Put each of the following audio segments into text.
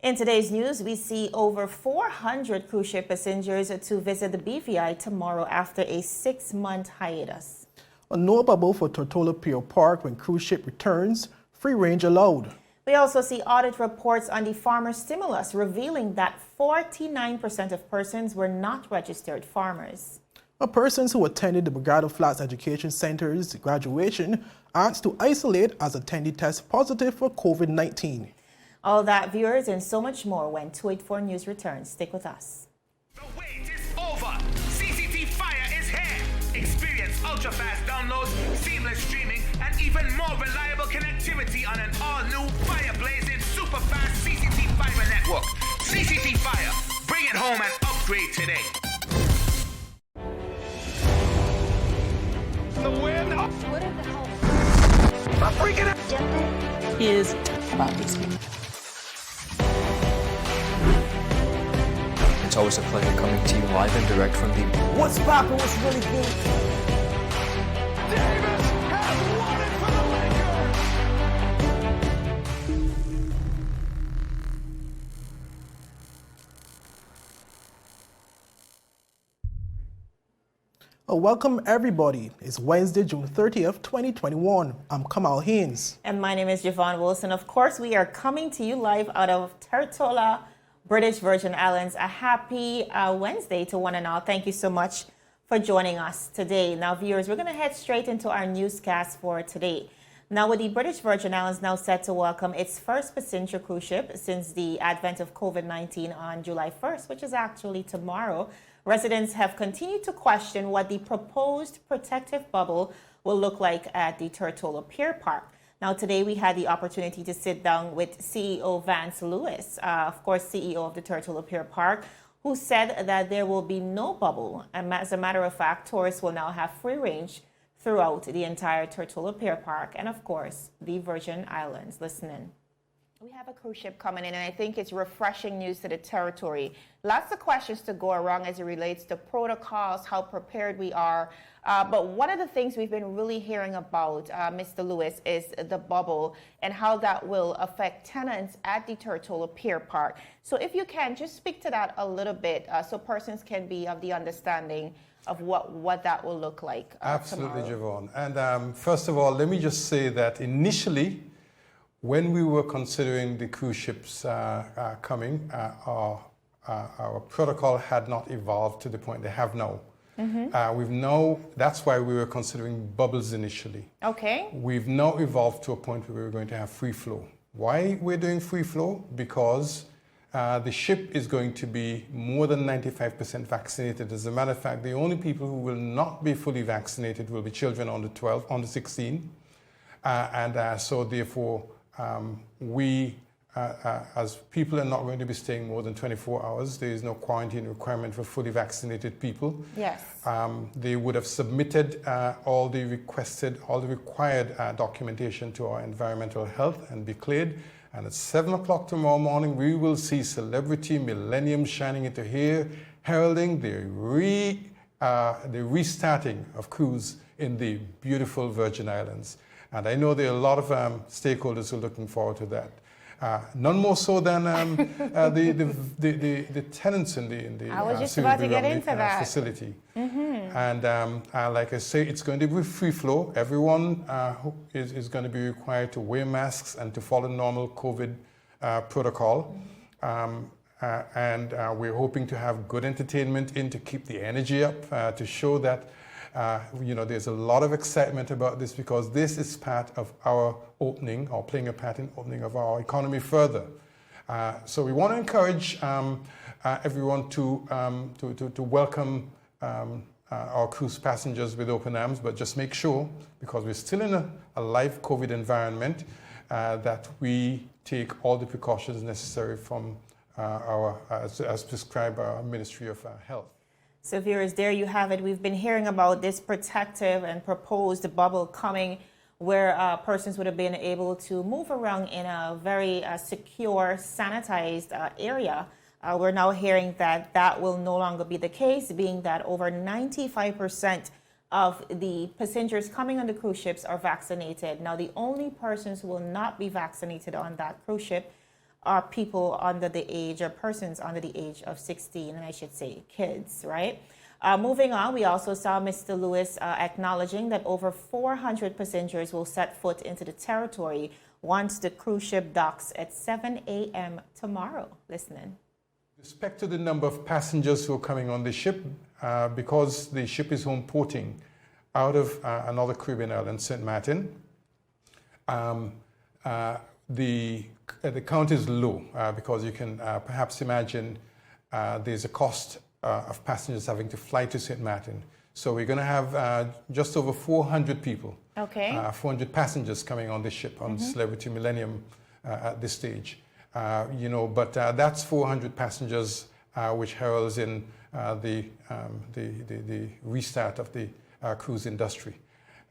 In today's news, we see over 400 cruise ship passengers to visit the BVI tomorrow after a 6-month hiatus. A no bubble for Tortola Pier Park when cruise ship returns, free range allowed. We also see audit reports on the farmer stimulus revealing that 49% of persons were not registered farmers. Persons who attended the Bregado Flax Education Center's graduation asked to isolate as attendee tests positive for COVID-19. All that, viewers, and so much more when 284 News returns. Stick with us. The wait is over. CCT Fire is here. Experience ultra-fast downloads, seamless streaming, and even more reliable connectivity on an all-new fire-blazing super-fast CCT Fiber network. CCT Fire. Bring it home and upgrade today. The win. What are the hell? I'm freaking out. Is about these people. It's always a pleasure coming to you live and direct from the... What's poppin'? What's really big? Davis has won it for the Lakers. Welcome everybody. It's Wednesday, June 30th, 2021. I'm Kamal Haynes. And my name is Javon Wilson. Of course, we are coming to you live out of Tortola, British Virgin Islands. A happy Wednesday to one and all. Thank you so much for joining us today. Now, viewers, we're going to head straight into our newscast for today. Now, with the British Virgin Islands now set to welcome its first passenger cruise ship since the advent of COVID-19 on July 1st, which is actually tomorrow, residents have continued to question what the proposed protective bubble will look like at the Tortola Pier Park. Now, today we had the opportunity to sit down with CEO Vance Lewis, of course, CEO of the Tortola Pier Park, who said that there will be no bubble. And as a matter of fact, tourists will now have free range throughout the entire Tortola Pier Park and, of course, the Virgin Islands. Listen in. We have a cruise ship coming in, and I think it's refreshing news to the territory. Lots of questions to go around as it relates to protocols, how prepared we are. But one of the things we've been really hearing about, Mr. Lewis, is the bubble and how that will affect tenants at the Tortola Pier Park. So if you can, just speak to that a little bit so persons can be of the understanding of what that will look like Absolutely, tomorrow. Javon. And first of all, let me just say that initially, when we were considering the cruise ships coming, our protocol had not evolved to the point they have now. That's why we were considering bubbles initially. Okay. We've now evolved to a point where we're going to have free flow. Why we're doing free flow? Because the ship is going to be more than 95% vaccinated. As a matter of fact, the only people who will not be fully vaccinated will be children under 12, under 16. So therefore, we, as people are not going to be staying more than 24 hours, there is no quarantine requirement for fully vaccinated people. Yes. They would have submitted all the required documentation to our environmental health and be cleared. And at 7 o'clock tomorrow morning, we will see celebrity millennium shining into here, heralding the restarting of cruise in the beautiful Virgin Islands. And I know there are a lot of stakeholders who are looking forward to that. None more so than the tenants in the I was just about to get into that facility. And like I say, it's going to be free flow. Everyone is going to be required to wear masks and to follow normal COVID protocol. And we're hoping to have good entertainment to keep the energy up, to show that there's a lot of excitement about this because this is part of our opening, or playing a part in opening of our economy further. So we want to encourage everyone to welcome our cruise passengers with open arms, but just make sure, because we're still in a live COVID environment, that we take all the precautions necessary from as prescribed by our Ministry of Health. So viewers, there you have it. We've been hearing about this protective and proposed bubble coming where persons would have been able to move around in a very secure, sanitized area. We're now hearing that that will no longer be the case, being that over 95% of the passengers coming on the cruise ships are vaccinated. Now, the only persons who will not be vaccinated on that cruise ship are people under the age, or persons under the age of 16, and I should say kids, right? Moving on, we also saw Mr. Lewis acknowledging that over 400 passengers will set foot into the territory once the cruise ship docks at 7 a.m. tomorrow. Listening. With respect to the number of passengers who are coming on the ship, because the ship is home porting out of another Caribbean island, St. Martin, the count is low because you can perhaps imagine there's a cost of passengers having to fly to St. Martin. So we're going to have just over 400 people, 400 passengers coming on the ship, on Celebrity Millennium at this stage. But that's 400 passengers, which heralds in the restart of the cruise industry.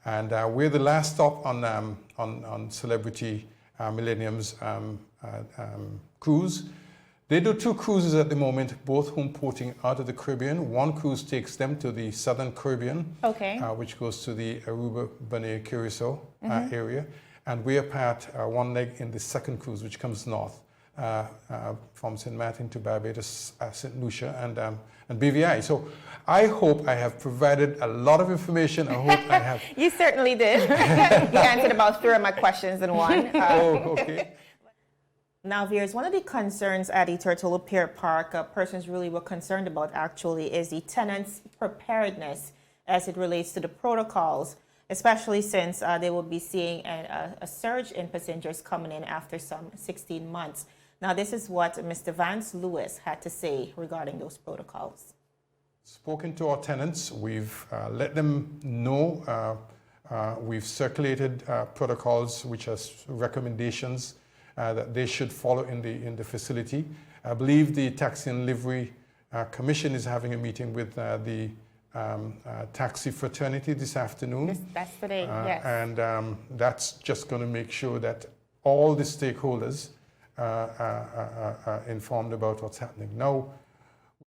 And we're the last stop on Celebrity Millennium's cruise. They do 2 cruises at the moment, both home porting out of the Caribbean. One cruise takes them to the Southern Caribbean, which goes to the Aruba, Bonaire, Curacao area. And we are part one leg in the second cruise, which comes north from St. Martin to Barbados, St. Lucia, and BVI. So I hope I have provided a lot of information. I hope I have. You certainly did. You answered about 3 of my questions in one. Okay. Now, viewers, one of the concerns at the Tortola Pier Park, persons really were concerned about actually, is the tenants' preparedness as it relates to the protocols, especially since they will be seeing a surge in passengers coming in after some 16 months. Now, this is what Mr. Vance Lewis had to say regarding those protocols. Spoken to our tenants, we've let them know, we've circulated protocols which are recommendations that they should follow in the facility. I believe the Taxi and Livery Commission is having a meeting with the taxi fraternity this afternoon. That's today, yes. And that's just going to make sure that all the stakeholders are informed about what's happening. Now,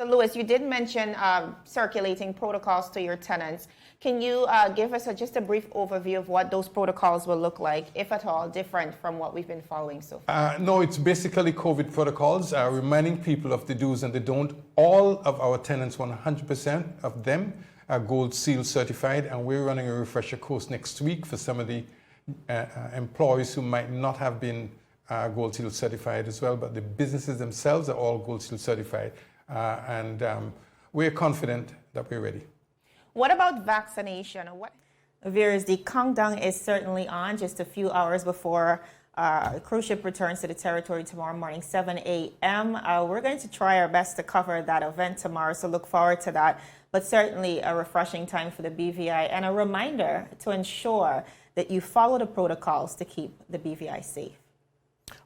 So Lewis, you did mention circulating protocols to your tenants. Can you give us just a brief overview of what those protocols will look like, if at all different from what we've been following so far? No, it's basically COVID protocols, reminding people of the do's and the don't. All of our tenants, 100% of them, are Gold Seal certified, and we're running a refresher course next week for some of the employees who might not have been Gold Seal certified as well, but the businesses themselves are all Gold Seal certified. And we're confident that we're ready. What about vaccination? Viewers, the countdown is certainly on, just a few hours before a cruise ship returns to the territory tomorrow morning, 7 a.m. We're going to try our best to cover that event tomorrow, so look forward to that. But certainly a refreshing time for the BVI, and a reminder to ensure that you follow the protocols to keep the BVI safe.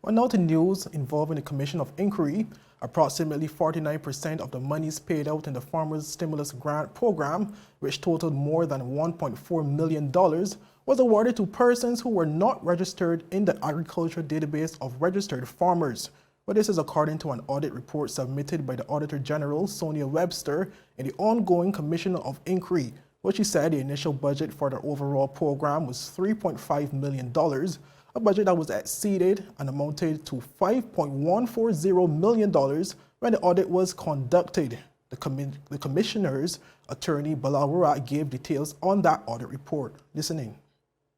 Well, now to news involving the Commission of Inquiry. Approximately 49% of the monies paid out in the Farmers Stimulus Grant Program, which totaled more than $1.4 million, was awarded to persons who were not registered in the Agriculture Database of Registered Farmers. Well, this is according to an audit report submitted by the Auditor General, Sonia Webster, in the ongoing Commission of Inquiry, where she said the initial budget for the overall program was $3.5 million, a budget that was exceeded and amounted to $5.140 million when the audit was conducted. The Commissioner's attorney, Balawara, gave details on that audit report. Listening.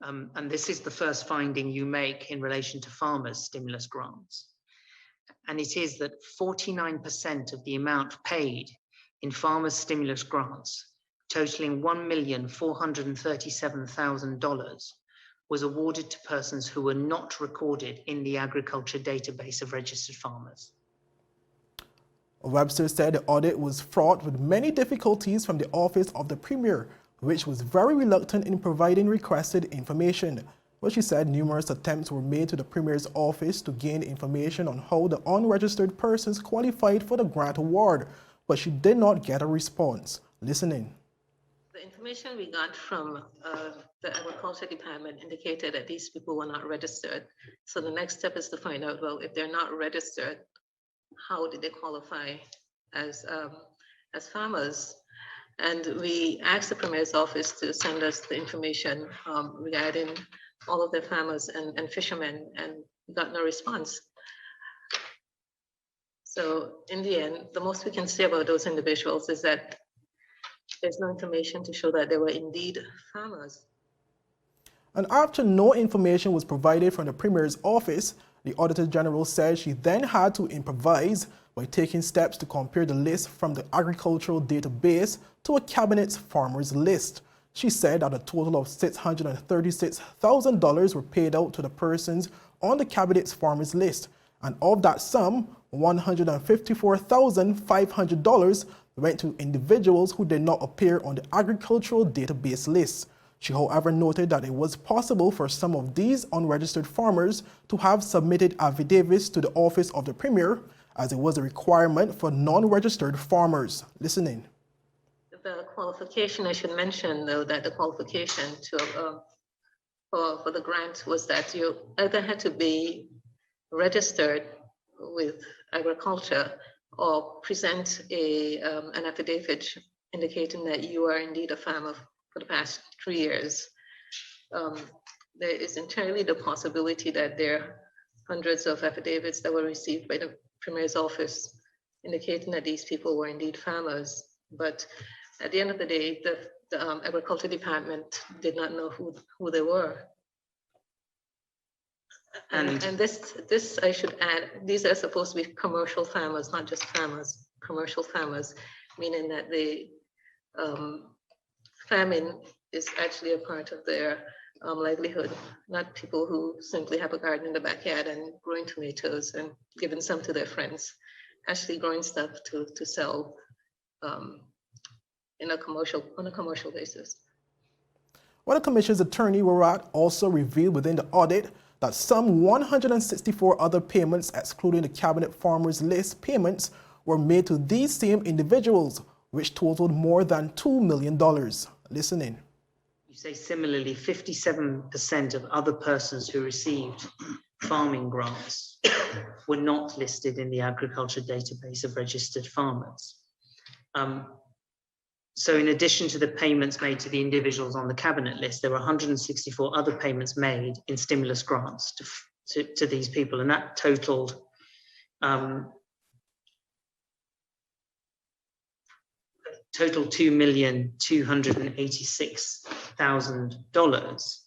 And this is the first finding you make in relation to farmers' stimulus grants. And it is that 49% of the amount paid in farmers' stimulus grants, totaling $1,437,000, was awarded to persons who were not recorded in the Agriculture Database of Registered Farmers. Webster said the audit was fraught with many difficulties from the Office of the Premier, which was very reluctant in providing requested information. But she said numerous attempts were made to the Premier's office to gain information on how the unregistered persons qualified for the grant award, but she did not get a response. Listening. The information we got from the Agriculture Department indicated that these people were not registered. So the next step is to find out, well, if they're not registered, how did they qualify as farmers? And we asked the Premier's office to send us the information regarding all of the farmers and fishermen, and we got no response. So in the end, the most we can say about those individuals is that there's no information to show that they were indeed farmers. And after no information was provided from the Premier's office, the Auditor General said she then had to improvise by taking steps to compare the list from the agricultural database to a Cabinet's farmers list. She said that a total of $636,000 were paid out to the persons on the Cabinet's farmers list, and of that sum, $154,500 went to individuals who did not appear on the agricultural database list. She, however, noted that it was possible for some of these unregistered farmers to have submitted affidavits to the office of the Premier, as it was a requirement for non-registered farmers. Listen in. The qualification, I should mention, though, that the qualification to for the grant was that you either had to be registered with agriculture or present an affidavit indicating that you are indeed a farmer for the past 3 years. There is entirely the possibility that there are hundreds of affidavits that were received by the Premier's office indicating that these people were indeed farmers. But at the end of the day, the Agriculture Department did not know who they were. And this, I should add, these are supposed to be commercial farmers, not just farmers, commercial farmers, meaning that the farming is actually a part of their livelihood, not people who simply have a garden in the backyard and growing tomatoes and giving some to their friends, actually growing stuff to sell on a commercial basis. Well, the Commission's attorney, Warat, also revealed within the audit that some 164 other payments, excluding the Cabinet Farmers List payments, were made to these same individuals, which totaled more than $2 million. Listen in. You say similarly, 57% of other persons who received farming grants were not listed in the agriculture database of registered farmers. So in addition to the payments made to the individuals on the Cabinet list, there were 164 other payments made in stimulus grants to these people, and that totaled $2,286,000,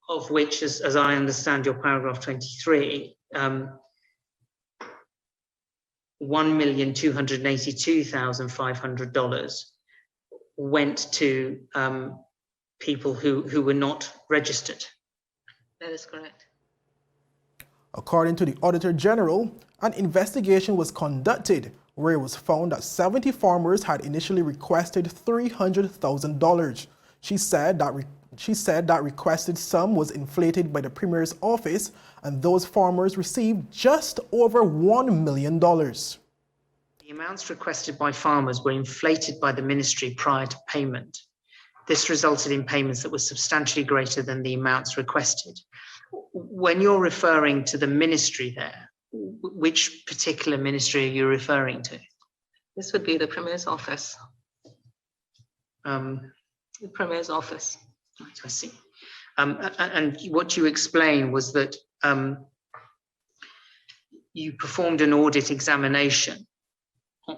of which, as I understand your paragraph 23, $1,282,500 went to people who were not registered. That is correct. According to the Auditor General, an investigation was conducted where it was found that 70 farmers had initially requested $300,000. She said that requested sum was inflated by the Premier's office, and those farmers received just over $1 million. The amounts requested by farmers were inflated by the ministry prior to payment. This resulted in payments that were substantially greater than the amounts requested. When you're referring to the ministry there, which particular ministry are you referring to? This would be the Premier's office. The Premier's office. Right, I see. And what you explained was that you performed an audit examination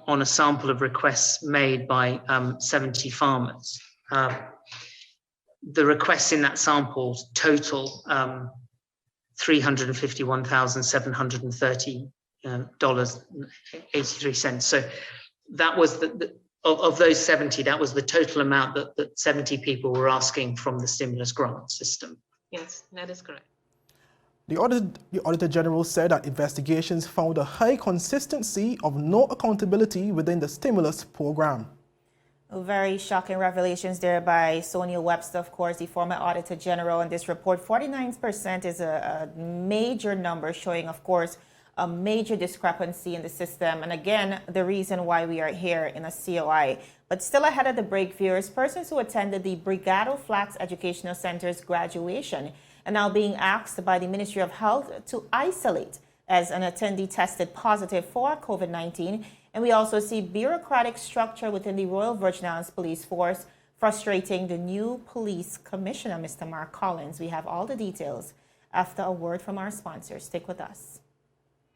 on a sample of requests made by 70 farmers. The requests in that sample total $351,730.83. So that was of those 70, that was the total amount that 70 people were asking from the stimulus grant system. Yes, that is correct. The Auditor General said that investigations found a high consistency of no accountability within the stimulus program. Very shocking revelations there by Sonia Webster, of course, the former Auditor General. In this report, 49% is a major number showing, of course, a major discrepancy in the system. And again, the reason why we are here in a COI. But still ahead of the break, viewers, persons who attended the Bregado Flax Educational Center's graduation are now being asked by the Ministry of Health to isolate as an attendee tested positive for COVID-19. And we also see bureaucratic structure within the Royal Virgin Islands Police Force frustrating the new police commissioner, Mr. Mark Collins. We have all the details after a word from our sponsors. Stick with us.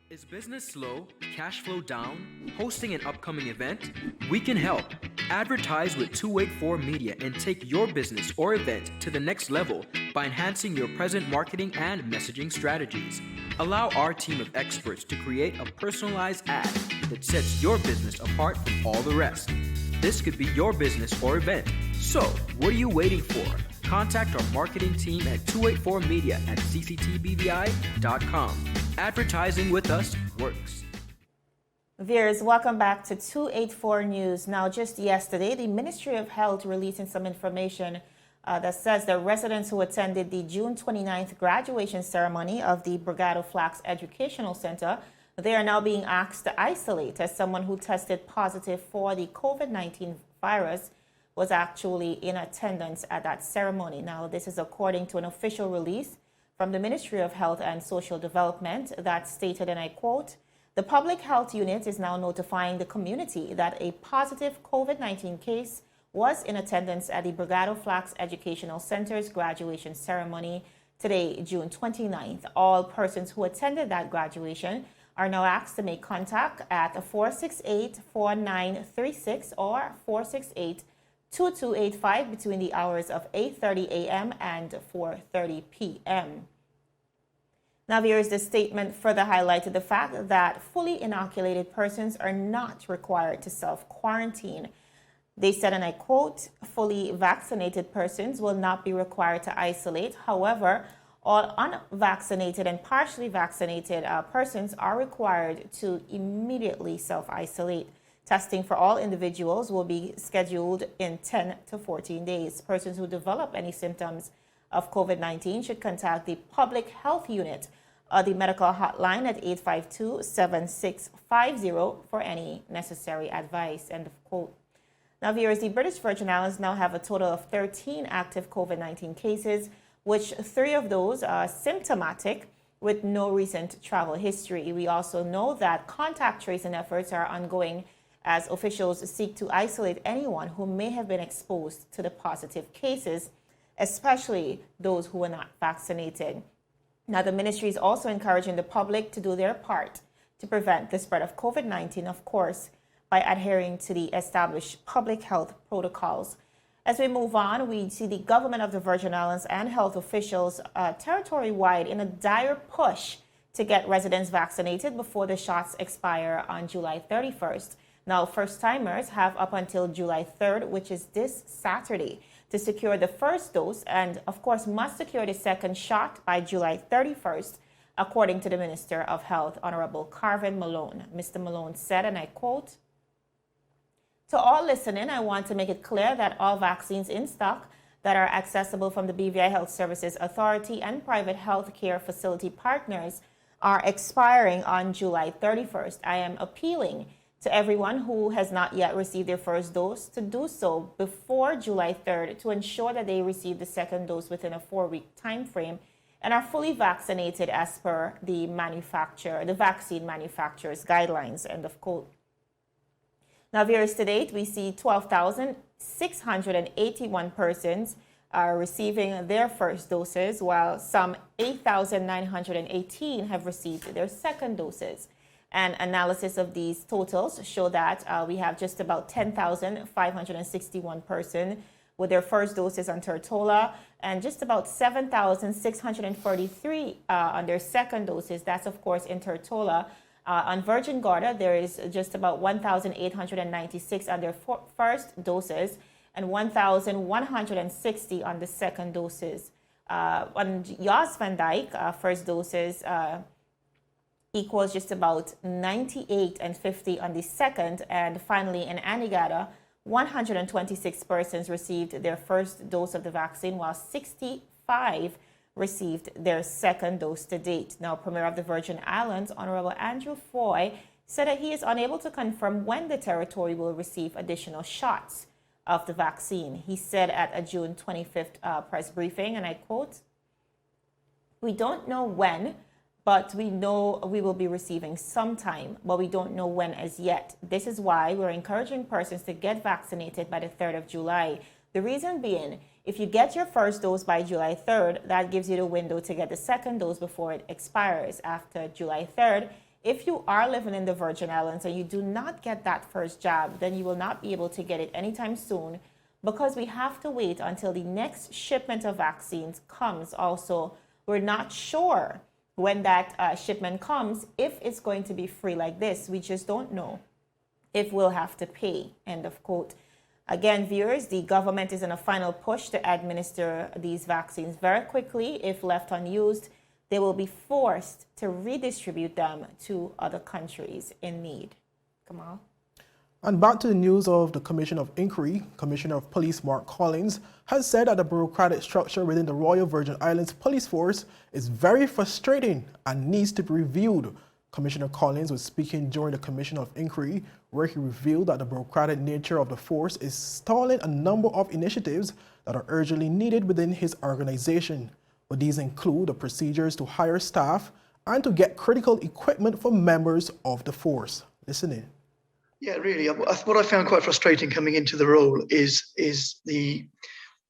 Is business slow, cash flow down, hosting an upcoming event? We can help. Advertise with 284 Media and take your business or event to the next level by enhancing your present marketing and messaging strategies. Allow our team of experts to create a personalized ad that sets your business apart from all the rest. This could be your business or event. So, what are you waiting for? Contact our marketing team at 284media@cctbvi.com. Advertising with us works. Viewers, welcome back to 284 News. Now, just yesterday, the Ministry of Health releasing some information that says that residents who attended the June 29th graduation ceremony of the Bregado Flax Educational Center, they are now being asked to isolate as someone who tested positive for the COVID-19 virus was actually in attendance at that ceremony. Now, this is according to an official release from the Ministry of Health and Social Development that stated, and I quote, "The Public Health Unit is now notifying the community that a positive COVID-19 case was in attendance at the Bregado Flax Educational Center's graduation ceremony today, June 29th. All persons who attended that graduation are now asked to make contact at 468-4936 or 468-2285 between the hours of 8:30 a.m. and 4:30 p.m. Now, viewers, the statement further highlighted the fact that fully inoculated persons are not required to self-quarantine. They said, and I quote, "Fully vaccinated persons will not be required to isolate. However, all unvaccinated and partially vaccinated persons are required to immediately self-isolate. Testing for all individuals will be scheduled in 10 to 14 days. Persons who develop any symptoms of COVID-19 should contact the Public Health Unit or the medical hotline at 852-7650 for any necessary advice." End of quote. Now, viewers, the British Virgin Islands now have a total of 13 active COVID-19 cases, which 3 of those are symptomatic with no recent travel history. We also know that contact tracing efforts are ongoing as officials seek to isolate anyone who may have been exposed to the positive cases, especially those who were not vaccinated. Now, the ministry is also encouraging the public to do their part to prevent the spread of COVID-19, of course, by adhering to the established public health protocols. As we move on, we see the government of the Virgin Islands and health officials territory-wide in a dire push to get residents vaccinated before the shots expire on July 31st. Now, first-timers have up until July 3rd, which is this Saturday, to secure the first dose and, of course, must secure the second shot by July 31st, according to the Minister of Health, Honorable Carvin Malone. Mr. Malone said, and I quote, "To all listening, I want to make it clear that all vaccines in stock that are accessible from the BVI Health Services Authority and private health care facility partners are expiring on July 31st. I am appealing to everyone who has not yet received their first dose to do so before July 3rd to ensure that they receive the second dose within a 4-week time frame and are fully vaccinated as per the vaccine manufacturer's guidelines." End of quote. Now, viewers, to date, we see 12,681 persons are receiving their first doses, while some 8,918 have received their second doses. And analysis of these totals show that we have just about 10,561 persons with their first doses on Tortola and just about 7,643 on their second doses. That's, of course, in Tortola. On Virgin Gorda, there is just about 1,896 on their first doses and 1,160 on the second doses. On Yas Van Dyke, first doses equals just about 98 and 50 on the second. And finally, in Anegada, 126 persons received their first dose of the vaccine, while 65 received their second dose to date. Now, Premier of the Virgin Islands, Honorable Andrew Foy, said that he is unable to confirm when the territory will receive additional shots of the vaccine. He said at a June 25th press briefing, and I quote, "We don't know when, but we know we will be receiving sometime, but we don't know when as yet. This is why we're encouraging persons to get vaccinated by the 3rd of July. The reason being, if you get your first dose by July 3rd, that gives you the window to get the second dose before it expires. After July 3rd, If you are living in the Virgin Islands and you do not get that first jab, then you will not be able to get it anytime soon, because we have to wait until the next shipment of vaccines comes. Also, we're not sure when that shipment comes, if it's going to be free like this. We just don't know if we'll have to pay, end of quote. Again, viewers, the government is in a final push to administer these vaccines very quickly. If left unused, they will be forced to redistribute them to other countries in need. Kamal? And back to the news of the Commission of Inquiry. Commissioner of Police Mark Collins has said that the bureaucratic structure within the Royal Virgin Islands Police Force is very frustrating and needs to be reviewed. Commissioner Collins was speaking during the Commission of Inquiry, where he revealed that the bureaucratic nature of the force is stalling a number of initiatives that are urgently needed within his organization. But these include the procedures to hire staff and to get critical equipment for members of the force. Listen in. Yeah, really. What I found quite frustrating coming into the role is the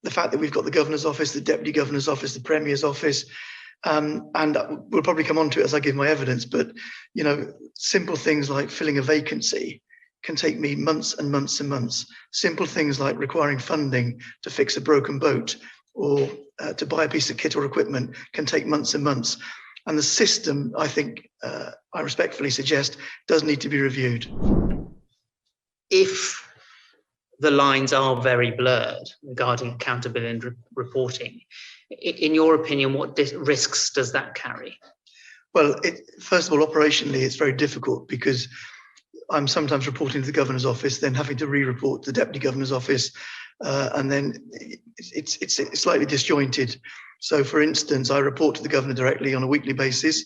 fact that we've got the Governor's Office, the Deputy Governor's Office, the Premier's Office, and we'll probably come on to it as I give my evidence, but, you know, simple things like filling a vacancy can take me months and months and months. Simple things like requiring funding to fix a broken boat or to buy a piece of kit or equipment can take months and months. And the system, I think, I respectfully suggest, does need to be reviewed. If the lines are very blurred regarding accountability and reporting, in your opinion, what risks does that carry? Well, first of all, operationally, it's very difficult because I'm sometimes reporting to the Governor's Office, then having to re-report to the Deputy Governor's Office, and then it's slightly disjointed. So, for instance, I report to the Governor directly on a weekly basis.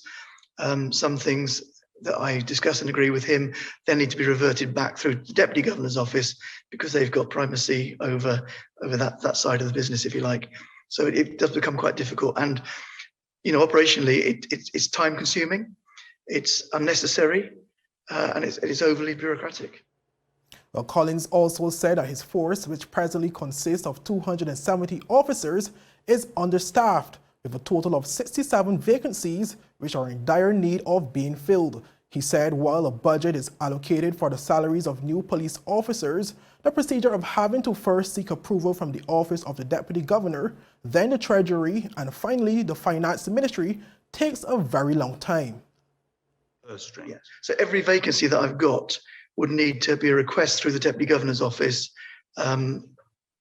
Some things that I discuss and agree with him then need to be reverted back through the Deputy Governor's Office because they've got primacy over that side of the business, if you like. So it does become quite difficult. And, you know, operationally, it's time consuming, it's unnecessary, and it's overly bureaucratic. Well, Collins also said that his force, which presently consists of 270 officers, is understaffed, with a total of 67 vacancies, which are in dire need of being filled. He said while a budget is allocated for the salaries of new police officers, the procedure of having to first seek approval from the Office of the Deputy Governor, then the Treasury, and finally the Finance Ministry takes a very long time. Yeah. So every vacancy that I've got would need to be a request through the Deputy Governor's Office, and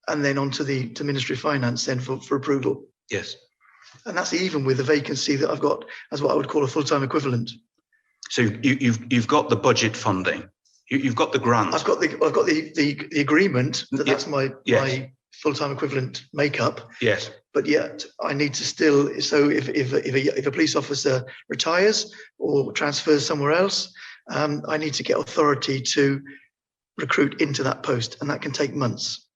then on to the Ministry of Finance then for approval. Yes. And that's even with the vacancy that I've got as what I would call a full-time equivalent. So you've got the budget funding, you've got the grant. I've got the agreement that's my full-time equivalent makeup. Yes. But yet I need to still. So if a police officer retires or transfers somewhere else, I need to get authority to recruit into that post, and that can take months.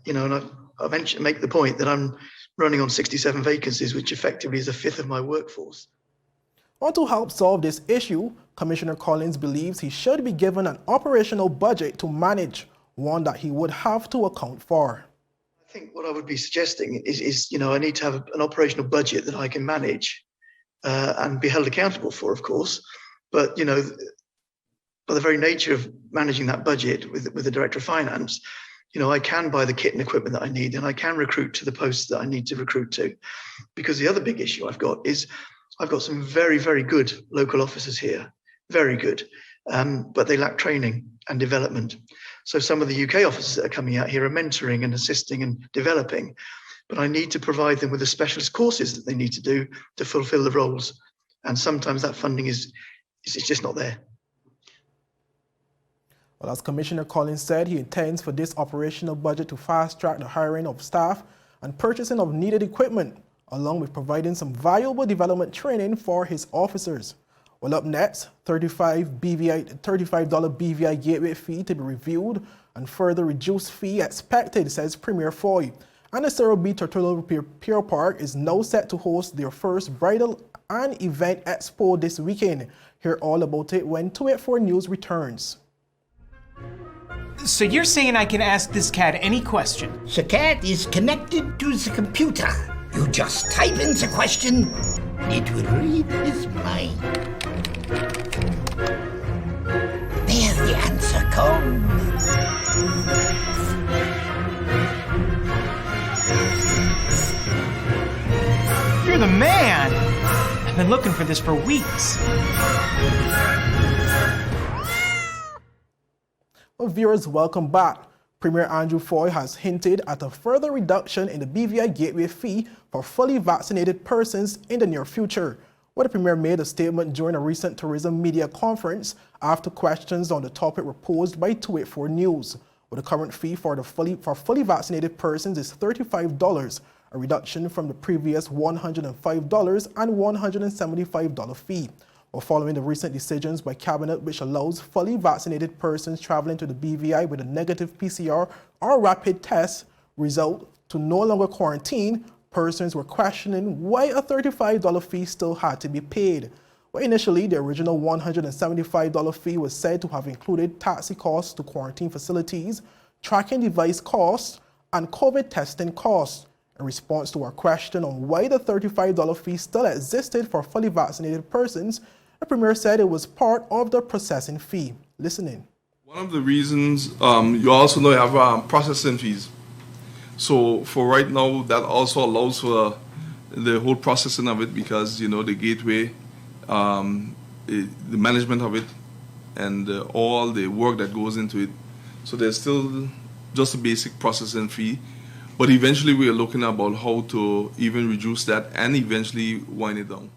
You know, and I make the point that I'm running on 67 vacancies, which effectively is a fifth of my workforce. Well, to help solve this issue, Commissioner Collins believes he should be given an operational budget to manage, one that he would have to account for. I think what I would be suggesting is you know, I need to have an operational budget that I can manage and be held accountable for, of course. But, you know, by the very nature of managing that budget with the Director of Finance, you know, I can buy the kit and equipment that I need, and I can recruit to the posts that I need to recruit to. Because the other big issue I've got is I've got some very, very good local officers here, very good, but they lack training and development. So some of the UK officers that are coming out here are mentoring and assisting and developing, but I need to provide them with the specialist courses that they need to do to fulfill the roles. And sometimes that funding is just not there. Well, as Commissioner Collins said, he intends for this operational budget to fast-track the hiring of staff and purchasing of needed equipment, along with providing some valuable development training for his officers. Well, up next, $35 BVI gateway fee to be reviewed and further reduced fee expected, says Premier Foy. And the Tortola Pier Park is now set to host their first bridal and event expo this weekend. Hear all about it when 284 News returns. So you're saying I can ask this cat any question? The cat is connected to the computer. You just type in the question, It will read his mind. There's the answer comes. You're the man! I've been looking for this for weeks. Well, viewers, welcome back. Premier Andrew Foy has hinted at a further reduction in the BVI gateway fee for fully vaccinated persons in the near future. Well, the Premier made a statement during a recent tourism media conference after questions on the topic were posed by 284 News. Well, the current fee for fully vaccinated persons is $35, a reduction from the previous $105 and $175 fee. Well, following the recent decisions by Cabinet which allows fully vaccinated persons traveling to the BVI with a negative PCR or rapid test result to no longer quarantine, persons were questioning why a $35 fee still had to be paid. Well, initially, the original $175 fee was said to have included taxi costs to quarantine facilities, tracking device costs, and COVID testing costs. In response to our question on why the $35 fee still existed for fully vaccinated persons, the Premier said it was part of the processing fee. Listen in. One of the reasons, you also know you have processing fees. So for right now, that also allows for the whole processing of it because, the gateway, the management of it, and all the work that goes into it. So there's still just a basic processing fee. But eventually we are looking about how to even reduce that and eventually wind it down.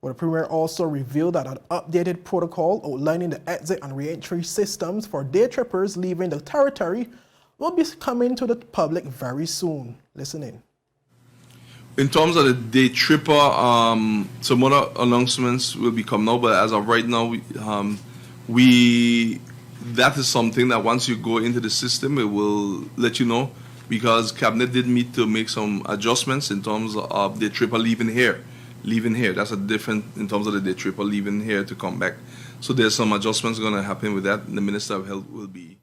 Well, the Premier also revealed that an updated protocol outlining the exit and re-entry systems for day trippers leaving the territory will be coming to the public very soon. Listen in. In terms of the day tripper, some other announcements will be coming out, but as of right now, that is something that once you go into the system, it will let you know, because Cabinet did meet to make some adjustments in terms of the tripper leaving here. That's a different in terms of the day tripper leaving here to come back. So there's some adjustments going to happen with that, and the Minister of Health will be.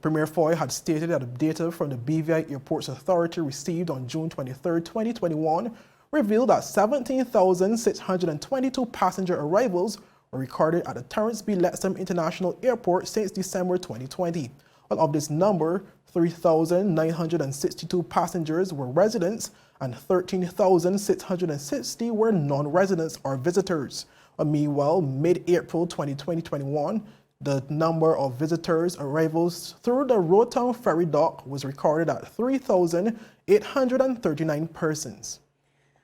Premier Foy had stated that the data from the BVI Airports Authority received on June 23, 2021 revealed that 17,622 passenger arrivals were recorded at the Terence B. Lettsome International Airport since December 2020. Well, of this number, 3,962 passengers were residents and 13,660 were non-residents or visitors. Meanwhile, mid-April 2021, the number of visitors' arrivals through the Rotown Ferry Dock was recorded at 3,839 persons.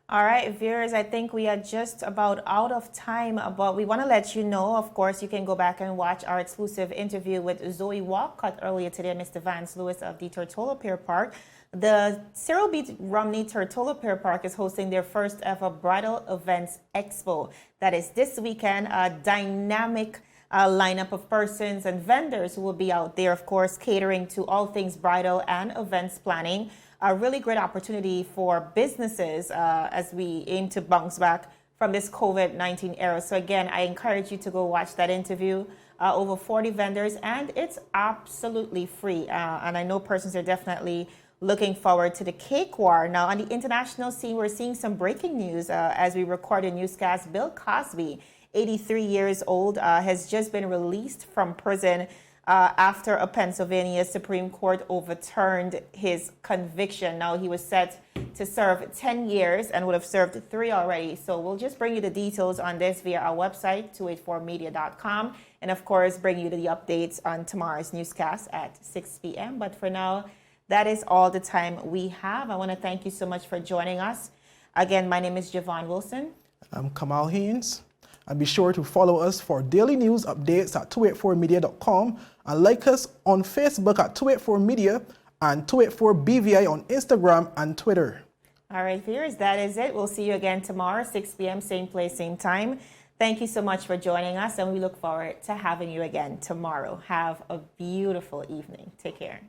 All right, viewers, I think we are just about out of time, but we want to let you know, of course, you can go back and watch our exclusive interview with Zoe Walcott earlier today, Mr. Vance Lewis of the Tortola Pier Park. The Cyril B. Romney Tortola Pier Park is hosting their first ever Bridal Events Expo. That is this weekend, a dynamic lineup of persons and vendors who will be out there, of course, catering to all things bridal and events planning. A really great opportunity for businesses as we aim to bounce back from this COVID-19 era. So again, I encourage you to go watch that interview. Over 40 vendors, and it's absolutely free. And I know persons are definitely looking forward to the cake war. Now, on the international scene, we're seeing some breaking news as we record a newscast. Bill Cosby, 83 years old, has just been released from prison after a Pennsylvania Supreme Court overturned his conviction. Now, he was set to serve 10 years and would have served 3 already. So we'll just bring you the details on this via our website, 284media.com, and of course, bring you the updates on tomorrow's newscast at 6 p.m. But for now, that is all the time we have. I want to thank you so much for joining us. Again, my name is Javon Wilson. I'm Kamal Haynes. And be sure to follow us for daily news updates at 284media.com and like us on Facebook at 284media and 284BVI on Instagram and Twitter. All right, viewers, that is it. We'll see you again tomorrow, 6 p.m., same place, same time. Thank you so much for joining us, and we look forward to having you again tomorrow. Have a beautiful evening. Take care.